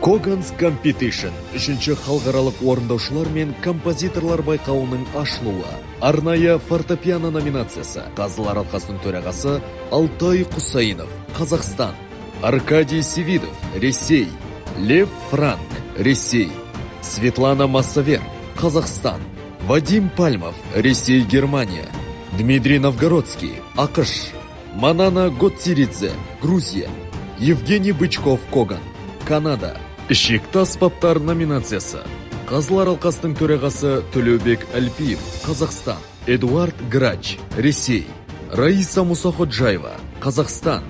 Kogan's Competition үшінші халықаралық орындаушылар мен композиторлар байқауының ашылуы. Арнайы фортепиано номинациясы. Қазылар алқасының төрағасы Алтай Құсайынов, Қазақстан. Аркадий Севидов, Ресей. Лев Франк, Ресей. Светлана Массавер, Қазақстан. Вадим Пальмов, Ресей, Германия. Дмитрий Новгородский, ақш. Манана Готсиридзе, Грузия. Евгений Бычков, Коган, Канада. Ішекті аспаптар номинациясы. Қазылар алқасының төрағасы Төлеубек Әлпиев, Қазақстан. Эдуард Грач, Ресей. Раиса Мусаходжаева, Қазақстан.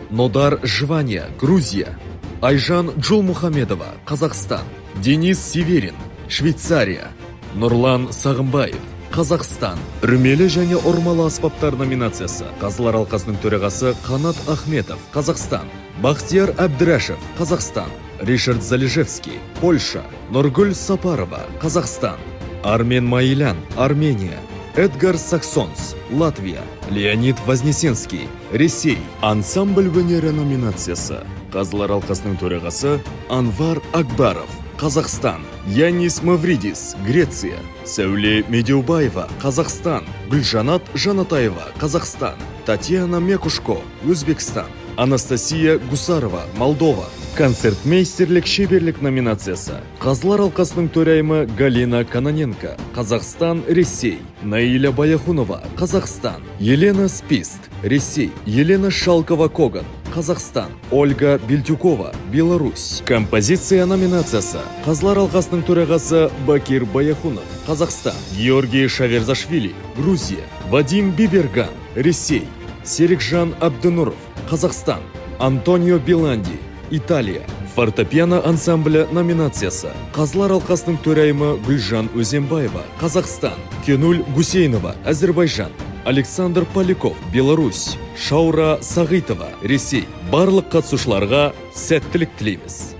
Нодар Жвания, Грузия. Айжан Джулмухамедова, Қазақстан. Денис Северин, Швейцария. Нұрлан Сағымбаев, Қазақстан. Үрмелі және ормалы аспаптар номинациясы. Қазылар алқасының төрағасы Қанат Ахметов, Қазақстан. Бахтияр Әбдірашев, Қазақстан. Ришард Залежевский, Польша. Нұргүл Сапарова, Қазақстан. Армен Майлян, Армения. Эдгар Саксонс, Латвия. Леонид Вознесенский, Ресей. Ансамбль өнері номинациясы. Қазылар алқасының төрағасы Анвар Акбаров, Қазақстан. Янис Мавридис, Греция. Сәуле Медеубаева, Қазақстан. Гүлжанат Жанатаева, Қазақстан. Татьяна Мекушко, Өзбекстан. Анастасия Гусарова, Молдова. Концертмейстерлік шеберлік номинациясы. Қазылар алқасының төрайымы Галина Каноненко, Қазақстан, Ресей. Наиля Баяхунова, Қазақстан. Елена Спист, Ресей. Елена Шалкова, Коган, Қазақстан. Ольга Бельтюкова, Беларусь. Композиция номинациясы. Қазылар алқасының төрағасы Бакир Баяхунов, Қазақстан. Георгий Шаверзашвили, Грузия. Вадим Биберган, Ресей. Серикжан Абдынуров, Қазақстан. Антонио Биланди, Италия. Фортепиано ансамбля номинациясы. Қазылар алқасының төрайымы Гүлжан Өзенбаева, Қазақстан. Кенуль Гусейнова, Әзербайжан. Александр Поляков, Беларусь. Шаура Сағитова, Ресей. Барлық қатысушыларға сәттілік тілейміз.